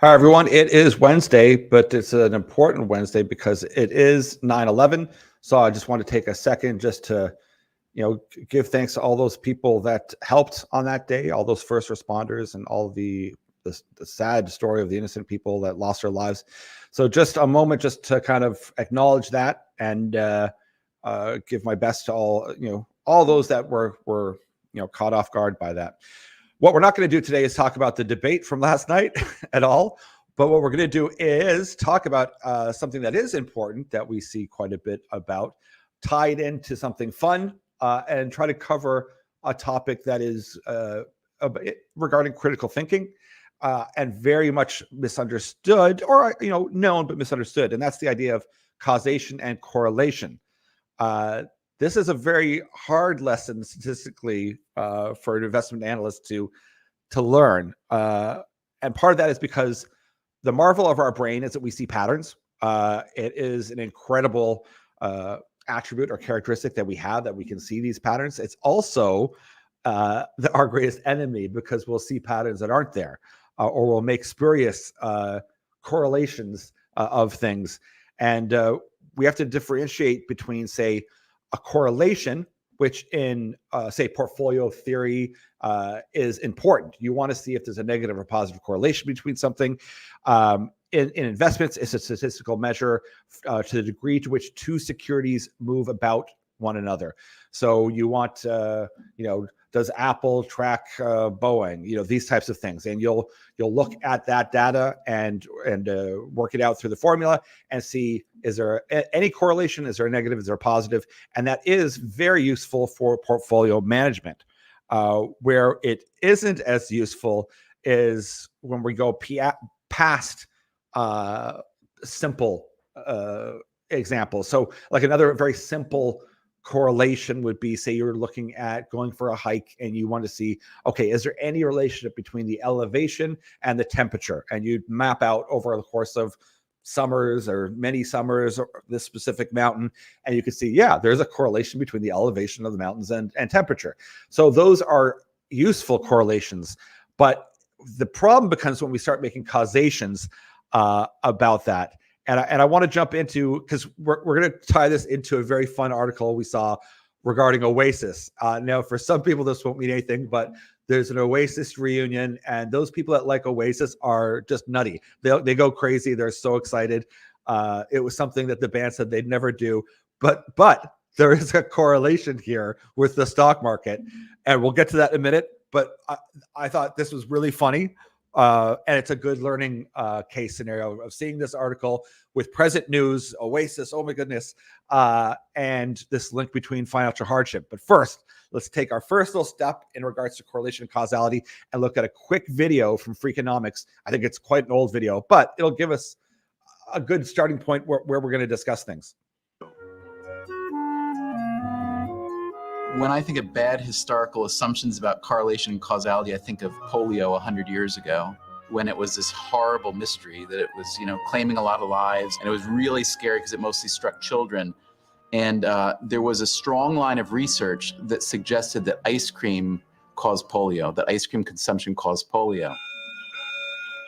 Hi, everyone. It is Wednesday, but it's an important Wednesday because it is 9/11. So I just want to take a second just to, give thanks to all those people that helped on that day, all those first responders and all the sad story of the innocent people that lost their lives. So just a moment just to kind of acknowledge that and give my best to all those that were caught off guard by that. What we're not going to do today is talk about the debate from last night at all. But what we're going to do is talk about something that is important that we see quite a bit about, tied into something fun, and try to cover a topic that is regarding critical thinking and very much misunderstood, or known but misunderstood. And that's the idea of causation and correlation. This is a very hard lesson statistically for an investment analyst to learn. And part of that is because the marvel of our brain is that we see patterns. It is an incredible attribute or characteristic that we have, that we can see these patterns. It's also our greatest enemy, because we'll see patterns that aren't there, or we'll make spurious correlations of things. And we have to differentiate between, say, a correlation, which in, say, portfolio theory is important. You want to see if there's a negative or positive correlation between something. In investments, it's a statistical measure to the degree to which two securities move about one another. So you want, does Apple track Boeing? These types of things, and you'll look at that data and work it out through the formula and see, is there any correlation? Is there a negative? Is there a positive? And that is very useful for portfolio management. Where it isn't as useful is when we go past simple examples. So like another very simple correlation would be, say you're looking at going for a hike and you want to see, okay, is there any relationship between the elevation and the temperature? And you'd map out over the course of summers or many summers or this specific mountain, and you can see, yeah, there's a correlation between the elevation of the mountains and temperature. So those are useful correlations. But the problem becomes when we start making causations about that. And I want to jump into, because we're going to tie this into a very fun article we saw regarding Oasis. Now, for some people, this won't mean anything, but there's an Oasis reunion, and those people that like Oasis are just nutty. They go crazy. They're so excited. It was something that the band said they'd never do. But there is a correlation here with the stock market, and we'll get to that in a minute. But I thought this was really funny. And it's a good learning case scenario of seeing this article with present news, Oasis, oh my goodness, and this link between financial hardship. But first, let's take our first little step in regards to correlation and causality and look at a quick video from Freakonomics. I think it's quite an old video, but it'll give us a good starting point where we're going to discuss things. When I think of bad historical assumptions about correlation and causality, I think of polio 100 years ago, when it was this horrible mystery that it was, claiming a lot of lives, and it was really scary because it mostly struck children. And there was a strong line of research that suggested that ice cream caused polio, that ice cream consumption caused polio.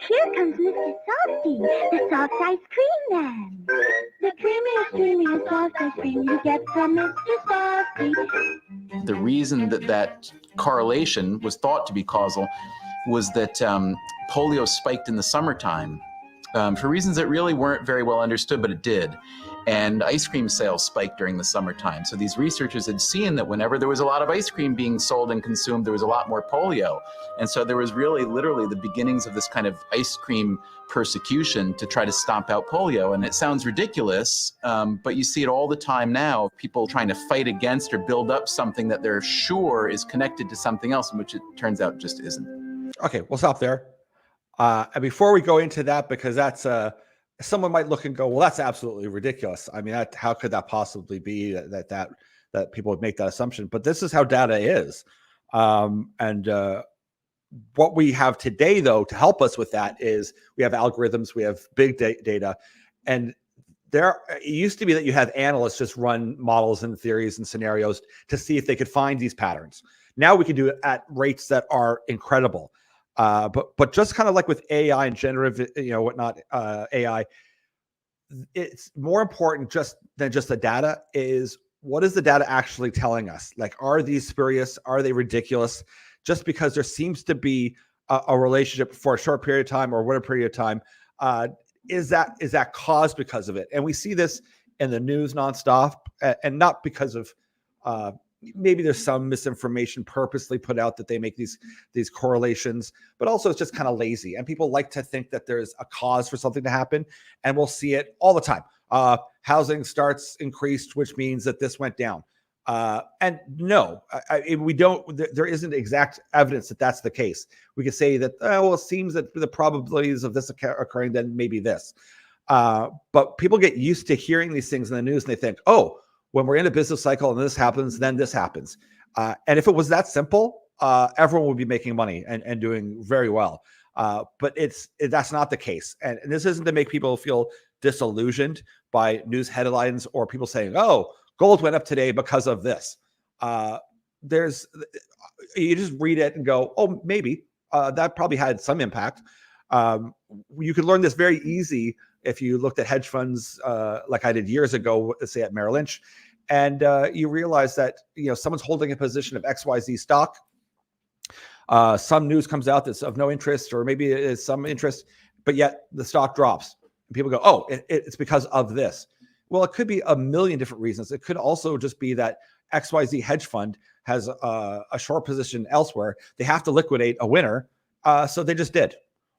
Here comes Mr. Softy, the soft ice cream man. The creamiest soft ice cream you get from Mr. Softy. The reason that correlation was thought to be causal was that polio spiked in the summertime for reasons that really weren't very well understood, but it did. And ice cream sales spiked during the summertime. So these researchers had seen that whenever there was a lot of ice cream being sold and consumed, there was a lot more polio. And so there was really literally the beginnings of this kind of ice cream persecution to try to stomp out polio. And it sounds ridiculous, but you see it all the time now, people trying to fight against or build up something that they're sure is connected to something else, which it turns out just isn't. Okay, we'll stop there. And before we go into that, because that's someone might look and go, well, that's absolutely ridiculous. I mean, how could that possibly be that people would make that assumption? But this is how data is. What we have today, though, to help us with that is we have algorithms, we have big data, and it used to be that you had analysts just run models and theories and scenarios to see if they could find these patterns. Now we can do it at rates that are incredible. But just kind of like with AI and generative, whatnot, AI, it's more important just than just the data is what is the data actually telling us? Like, are these spurious? Are they ridiculous? Just because there seems to be a relationship for a short period of time or whatever period of time, is that caused because of it? And we see this in the news nonstop, and not because of maybe there's some misinformation purposely put out that they make these correlations, but also it's just kind of lazy. And people like to think that there's a cause for something to happen, and we'll see it all the time. Housing starts increased, which means that this went down. And no, we don't. There isn't exact evidence that that's the case. We could say that, well, it seems that the probabilities of this occurring, then maybe this. But people get used to hearing these things in the news, and they think, oh, when we're in a business cycle and this happens, then this happens. And if it was that simple, everyone would be making money and doing very well. But that's not the case. And this isn't to make people feel disillusioned by news headlines or people saying, oh, gold went up today because of this. You just read it and go, oh, maybe that probably had some impact. You could learn this very easy if you looked at hedge funds like I did years ago, let's say at Merrill Lynch, and you realize that someone's holding a position of XYZ stock. Some news comes out that's of no interest, or maybe it is some interest, but yet the stock drops. And people go, oh, it's because of this. Well, it could be a million different reasons. It could also just be that XYZ hedge fund has a short position elsewhere. They have to liquidate a winner, so they just did.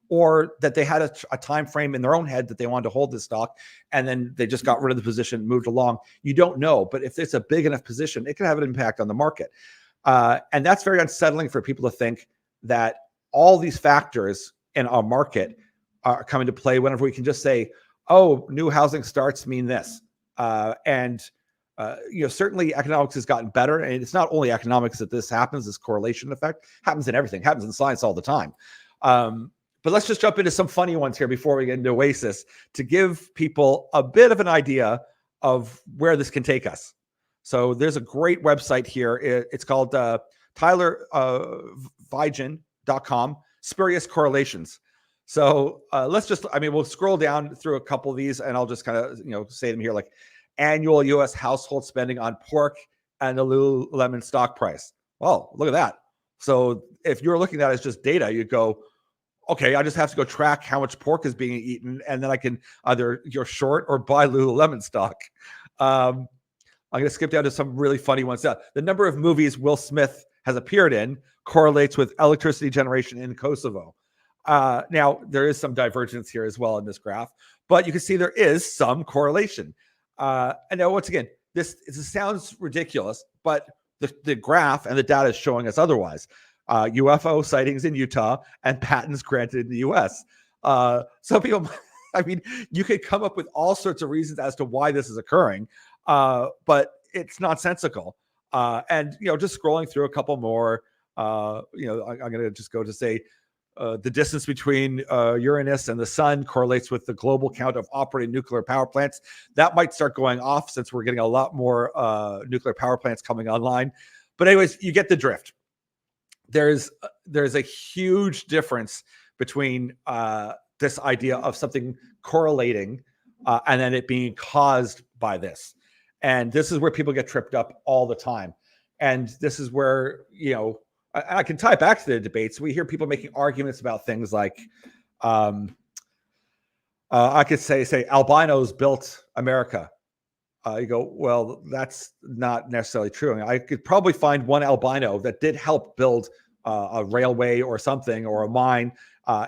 Or that they had a time frame in their own head that they wanted to hold this stock, and then they just got rid of the position, moved along. You don't know, but if it's a big enough position, it can have an impact on the market. And that's very unsettling for people to think that all these factors in our market are coming to play whenever we can just say, oh, new housing starts mean this. Certainly economics has gotten better, and it's not only economics that this happens. This correlation effect happens in everything, happens in science all the time. But let's just jump into some funny ones here before we get into Oasis to give people a bit of an idea of where this can take us. So there's a great website here. It's called TylerVigen.com, Spurious Correlations. So we'll scroll down through a couple of these, and I'll just kind of, say them here, like annual U.S. household spending on pork and the Lululemon stock price. Well, look at that. So if you're looking at it as just data, you go, okay, I just have to go track how much pork is being eaten, and then I can either short or buy Lululemon stock. I'm going to skip down to some really funny ones. The number of movies Will Smith has appeared in correlates with electricity generation in Kosovo. Now, there is some divergence here as well in this graph, but you can see there is some correlation. And now, once again, this sounds ridiculous, but the graph and the data is showing us otherwise. UFO sightings in Utah and patents granted in the U.S. Some people, you could come up with all sorts of reasons as to why this is occurring, but it's nonsensical. And just scrolling through a couple more, I'm going to just go to say the distance between Uranus and the sun correlates with the global count of operating nuclear power plants. That might start going off since we're getting a lot more nuclear power plants coming online. But anyways, you get the drift. There's a huge difference between this idea of something correlating and then it being caused by this. And this is where people get tripped up all the time. And this is where, I can tie it back to the debates. We hear people making arguments about things like, I could say albinos built America. You go, well, that's not necessarily true. I mean, I could probably find one albino that did help build a railway or something or a mine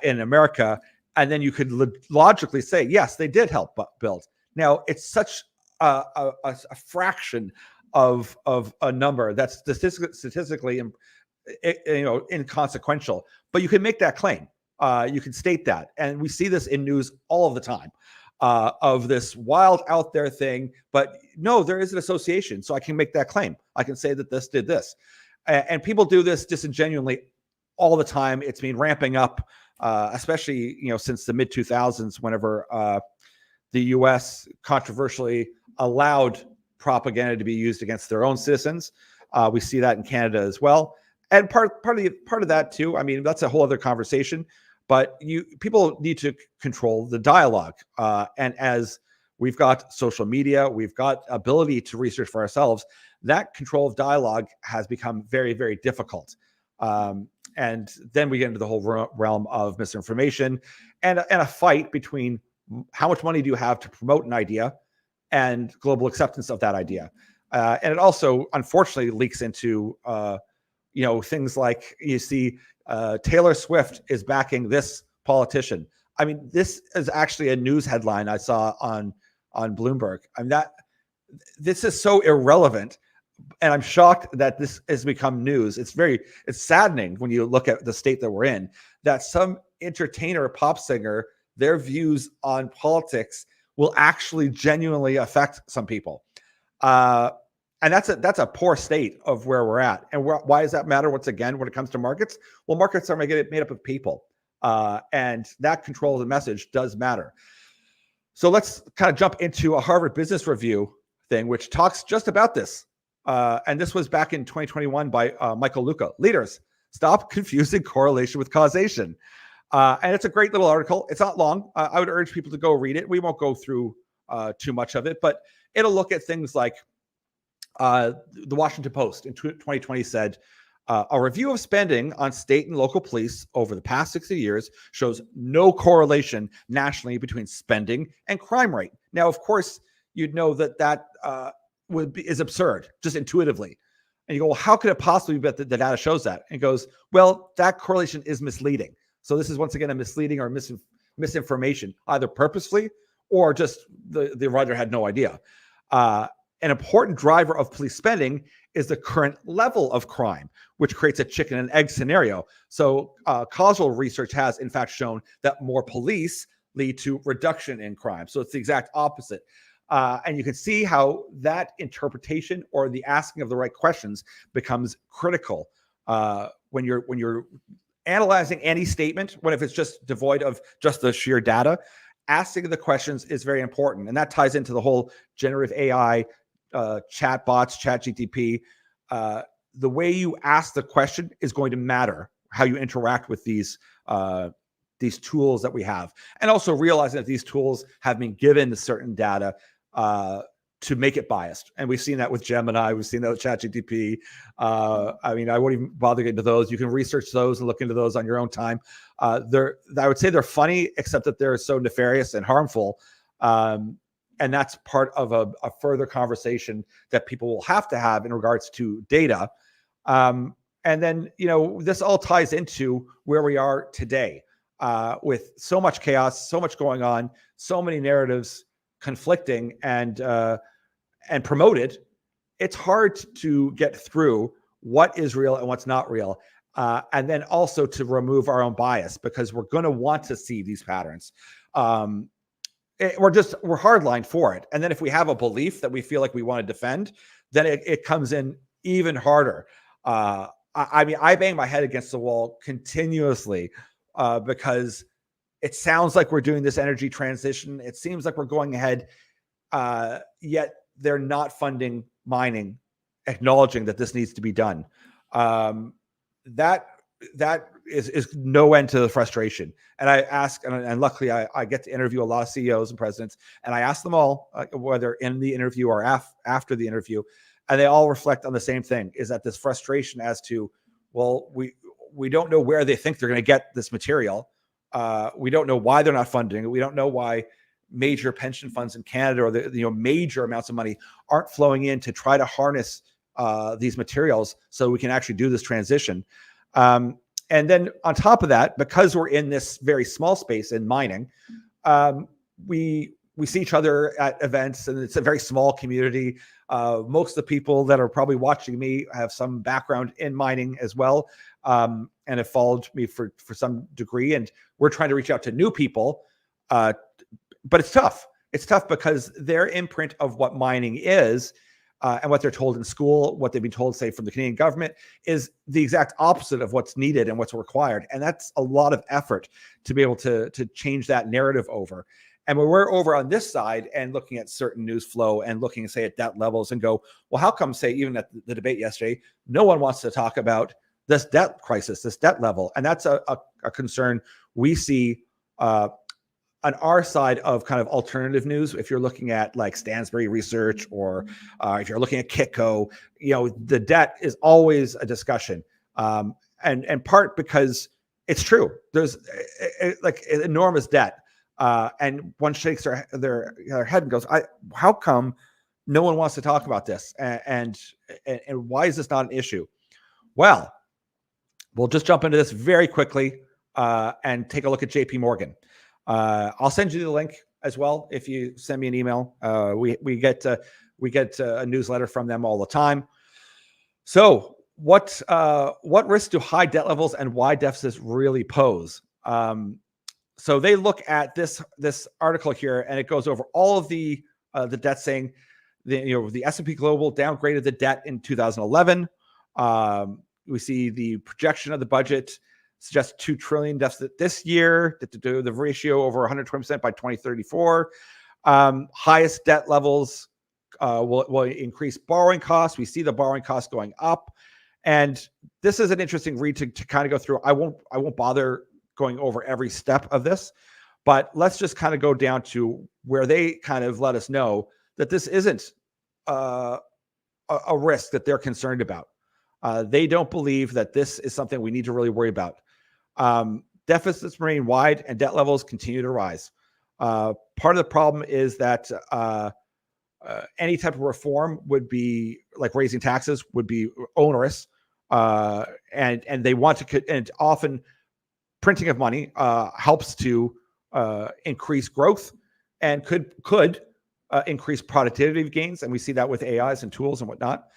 in America. And then you could logically say, yes, they did help build. Now, it's such a fraction of a number that's statistically inconsequential, but you can make that claim. You can state that. And we see this in news all of the time. Of this wild out there thing, but no, there is an association. So I can make that claim. I can say that this did this. And people do this disingenuously all the time. It's been ramping up, especially, since the mid 2000s, whenever the US controversially allowed propaganda to be used against their own citizens. We see that in Canada as well. And part of that too. I mean, that's a whole other conversation. But people need to control the dialogue. And as we've got social media, we've got ability to research for ourselves. That control of dialogue has become very, very difficult. And then we get into the whole realm of misinformation and a fight between how much money do you have to promote an idea and global acceptance of that idea. And it also, unfortunately, leaks into, things like you see Taylor Swift is backing this politician. I mean, this is actually a news headline I saw on Bloomberg. I mean, this is so irrelevant. And I'm shocked that this has become news. It's saddening when you look at the state that we're in, that some entertainer, pop singer, their views on politics will actually genuinely affect some people. And that's a poor state of where we're at. And why does that matter? Once again, when it comes to markets, well, markets are made up of people. And that control of the message does matter. So let's kind of jump into a Harvard Business Review thing, which talks just about this. And this was back in 2021 by Michael Luca. Leaders, stop confusing correlation with causation. And it's a great little article. It's not long. I would urge people to go read it. We won't go through too much of it, but it'll look at things like the Washington Post in 2020 said, a review of spending on state and local police over the past 60 years shows no correlation nationally between spending and crime rate. Now, of course, you'd know that is absurd, just intuitively. And you go, well, how could it possibly be that the data shows that? And it goes, well, that correlation is misleading. So this is once again a misleading or misinformation, either purposefully or just the writer had no idea. An important driver of police spending is the current level of crime, which creates a chicken and egg scenario. So causal research has in fact shown that more police lead to reduction in crime. So it's the exact opposite. And you can see how that interpretation or the asking of the right questions becomes critical when you're analyzing any statement. What if it's just devoid of just the sheer data? Asking the questions is very important, and that ties into the whole generative AI, chat bots, chat GTP. The way you ask the question is going to matter. How you interact with these tools that we have, and also realizing that these tools have been given certain data to make it biased. And we've seen that with Gemini. We've seen that with ChatGPT. I mean, I won't even bother getting into those. You can research those and look into those on your own time. I would say they're funny, except that they're so nefarious and harmful. And that's part of a further conversation that people will have to have in regards to data. And then, this all ties into where we are today with so much chaos, so much going on, so many narratives conflicting and promoted. It's hard to get through what is real and what's not real, and then also to remove our own bias, because we're going to want to see these patterns. We're hardlined for it, and then if we have a belief that we feel like we want to defend, then it comes in even harder. I mean, I bang my head against the wall continuously because it sounds like we're doing this energy transition. It seems like we're going ahead, yet they're not funding mining, acknowledging that this needs to be done. That is no end to the frustration. And I ask, and luckily I get to interview a lot of CEOs and presidents, and I ask them all, whether in the interview or after the interview, and they all reflect on the same thing, is that this frustration as to, well, we don't know where they think they're going to get this material. We don't know why they're not funding it. We don't know why major pension funds in Canada or the major amounts of money aren't flowing in to try to harness these materials so we can actually do this transition. And then on top of that, because we're in this very small space in mining, we see each other at events, and it's a very small community. Most of the people that are probably watching me have some background in mining as well, and have followed me for some degree. And we're trying to reach out to new people, but it's tough. It's tough because their imprint of what mining is and what they're told in school, what they've been told, say, from the Canadian government, is the exact opposite of what's needed and what's required. And that's a lot of effort to be able to change that narrative over. And when we're over on this side and looking at certain news flow and looking, say, at debt levels and go, well, how come, say, even at the debate yesterday, no one wants to talk about this debt crisis, this debt level. And that's a concern we see on our side of kind of alternative news. If you're looking at like Stansberry Research, or if you're looking at Kitco, the debt is always a discussion. And part because it's true. There's like enormous debt. And one shakes their head and goes, how come no one wants to talk about this? And why is this not an issue? Well, we'll just jump into this very quickly and take a look at JP Morgan. I'll send you the link as well if you send me an email. We get a newsletter from them all the time. So what risks do high debt levels and wide deficits really pose? So they look at this article here, and it goes over all of the debt, saying the S&P Global downgraded the debt in 2011. We see the projection of the budget suggests $2 trillion deficit this year, the ratio over 120% by 2034. Highest debt levels will increase borrowing costs. We see the borrowing costs going up. And this is an interesting read to kind of go through. I won't bother going over every step of this, but let's just kind of go down to where they kind of let us know that this isn't a risk that they're concerned about. They don't believe that this is something we need to really worry about. Deficits remain wide and debt levels continue to rise. Part of the problem is that any type of reform would be like raising taxes would be onerous, and they want to, and often printing of money helps to increase growth and could increase productivity gains, and we see that with AIs and tools and whatnot.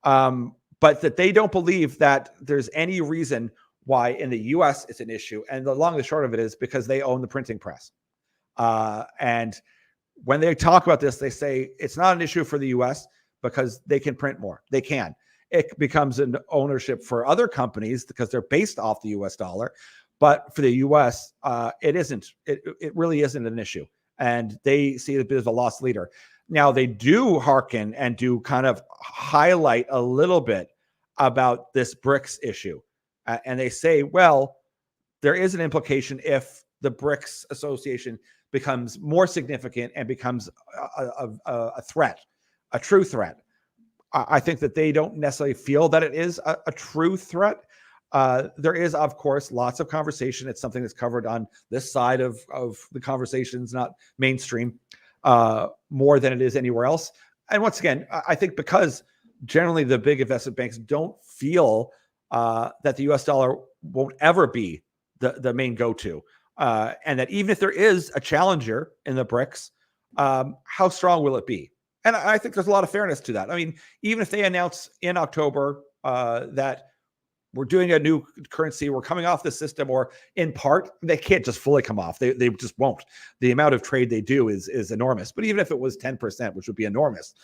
But that they don't believe that there's any reason why in the U.S. it's an issue, and the long and the short of it is because they own the printing press. And when they talk about this, they say it's not an issue for the U.S. because they can print more. They can. It becomes an ownership for other companies because they're based off the U.S. dollar. But for the U.S., it isn't. It really isn't an issue. And they see it a bit as a lost leader. Now, they do hearken and do kind of highlight a little bit about this BRICS issue. And they say, well, there is an implication if the BRICS association becomes more significant and becomes a threat, a true threat. I think that they don't necessarily feel that it is a true threat. There is, of course, lots of conversation. It's something that's covered on this side of the conversations, not mainstream, more than it is anywhere else. And once again, I think because generally the big investment banks don't feel that the US dollar won't ever be the main go-to. And that even if there is a challenger in the BRICS, how strong will it be? And I think there's a lot of fairness to that. I mean, even if they announce in October that we're doing a new currency, we're coming off the system, or in part, they can't just fully come off. They just won't. The amount of trade they do is enormous. But even if it was 10%, which would be enormous,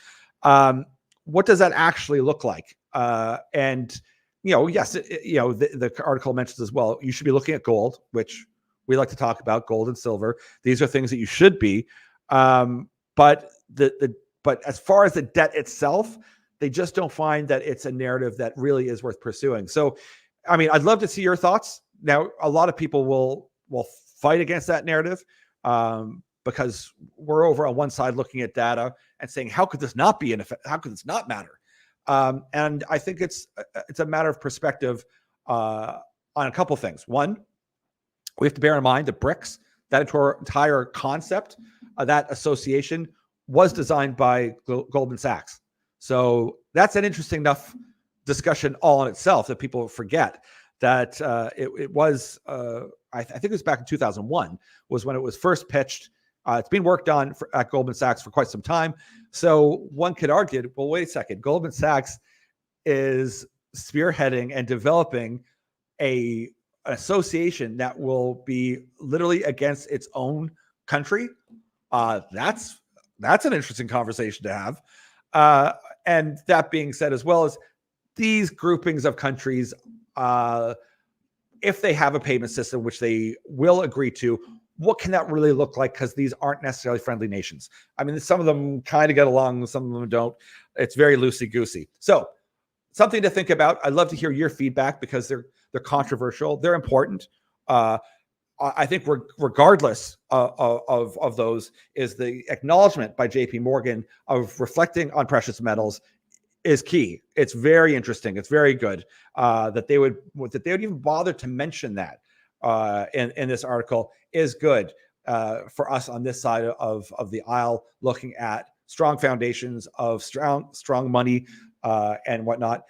what does that actually look like? And yes, the article mentions as well, you should be looking at gold, which we like to talk about, gold and silver. These are things that you should be. But as far as the debt itself, they just don't find that it's a narrative that really is worth pursuing. So, I mean, I'd love to see your thoughts. Now, a lot of people will fight against that narrative because we're over on one side looking at data and saying, how could this not be an effect? How could this not matter? And I think it's a matter of perspective on a couple of things. One, we have to bear in mind that BRICS, that entire concept, that association was designed by Goldman Sachs. So that's an interesting enough discussion all in itself that people forget that it was, I think it was back in 2001 was when it was first pitched. It's been worked on at Goldman Sachs for quite some time. So one could argue, well, wait a second, Goldman Sachs is spearheading and developing an association that will be literally against its own country. That's an interesting conversation to have. And that being said, as well as these groupings of countries, if they have a payment system, which they will agree to, what can that really look like? Because these aren't necessarily friendly nations. I mean, some of them kind of get along, some of them don't. It's very loosey-goosey. So something to think about. I'd love to hear your feedback because they're controversial. They're important. I think regardless of those, is the acknowledgement by JP Morgan of reflecting on precious metals is key. It's very interesting. It's very good that they would even bother to mention that in this article is good for us on this side of the aisle, looking at strong foundations of strong money and whatnot.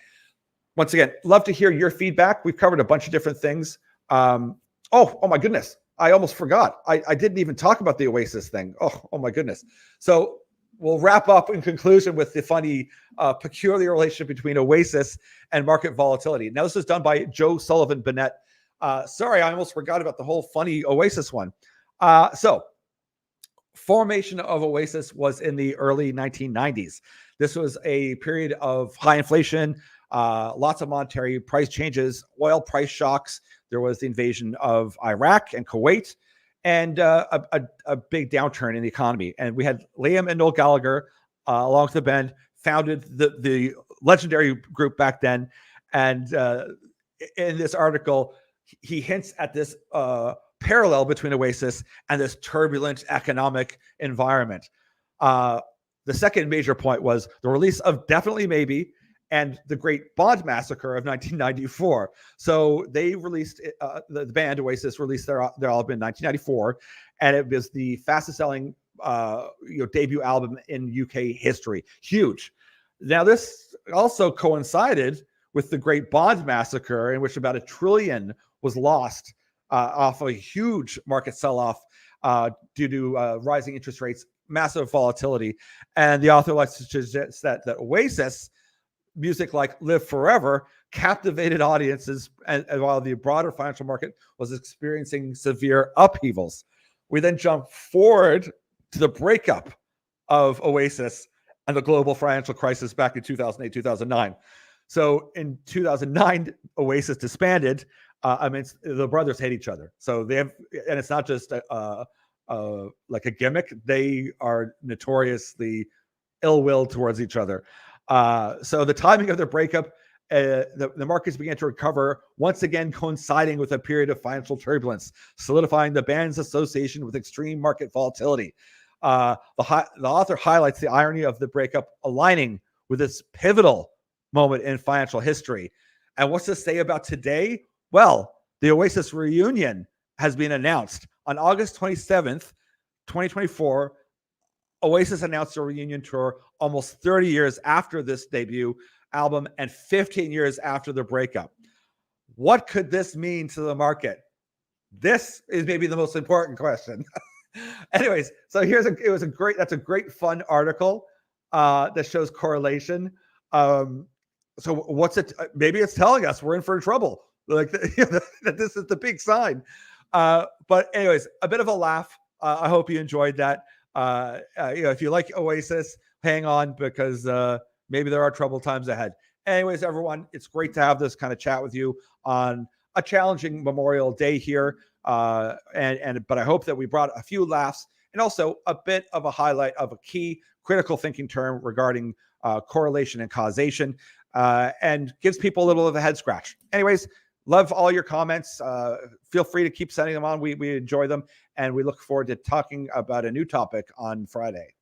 Once again, love to hear your feedback. We've covered a bunch of different things. Oh my goodness. I almost forgot. I didn't even talk about the Oasis thing. Oh my goodness. So we'll wrap up in conclusion with the funny, peculiar relationship between Oasis and market volatility. Now, this was done by Joe Sullivan Bennett. Sorry, I almost forgot about the whole funny Oasis one. So formation of Oasis was in the early 1990s. This was a period of high inflation, lots of monetary price changes, oil price shocks. There was the invasion of Iraq and Kuwait, and a big downturn in the economy. And we had Liam and Noel Gallagher, along with the band, founded the legendary group back then. And in this article, he hints at this parallel between Oasis and this turbulent economic environment. The second major point was the release of Definitely Maybe and the Great Bond Massacre of 1994. So they released, the band Oasis released their album in 1994, and it was the fastest selling debut album in UK history. Huge. Now, this also coincided with the Great Bond Massacre, in which about $1 trillion was lost off of a huge market sell-off due to rising interest rates, massive volatility. And the author likes to suggest that Oasis music like Live Forever captivated audiences, and while the broader financial market was experiencing severe upheavals. We then jump forward to the breakup of Oasis and the global financial crisis back in 2008, 2009. So in 2009, Oasis disbanded. The brothers hate each other. So they have, and it's not just like a gimmick. They are notoriously ill-willed towards each other. So the timing of their breakup, the markets began to recover, once again coinciding with a period of financial turbulence, solidifying the band's association with extreme market volatility. The author highlights the irony of the breakup aligning with this pivotal moment in financial history. And what's to say about today? Well, the Oasis reunion has been announced. On August 27th, 2024, Oasis announced a reunion tour almost 30 years after this debut album and 15 years after the breakup. What could this mean to the market? This is maybe the most important question. Anyways, so that's a great fun article that shows correlation. So what's it? Maybe it's telling us we're in for trouble. Like that this is the big sign. But anyways, a bit of a laugh. I hope you enjoyed that. If you like Oasis, hang on, because maybe there are troubled times ahead. Anyways, everyone, it's great to have this kind of chat with you on a challenging Memorial Day here. But I hope that we brought a few laughs and also a bit of a highlight of a key critical thinking term regarding correlation and causation, and gives people a little of a head scratch. Anyways, love all your comments. Feel free to keep sending them on. We enjoy them, and we look forward to talking about a new topic on Friday.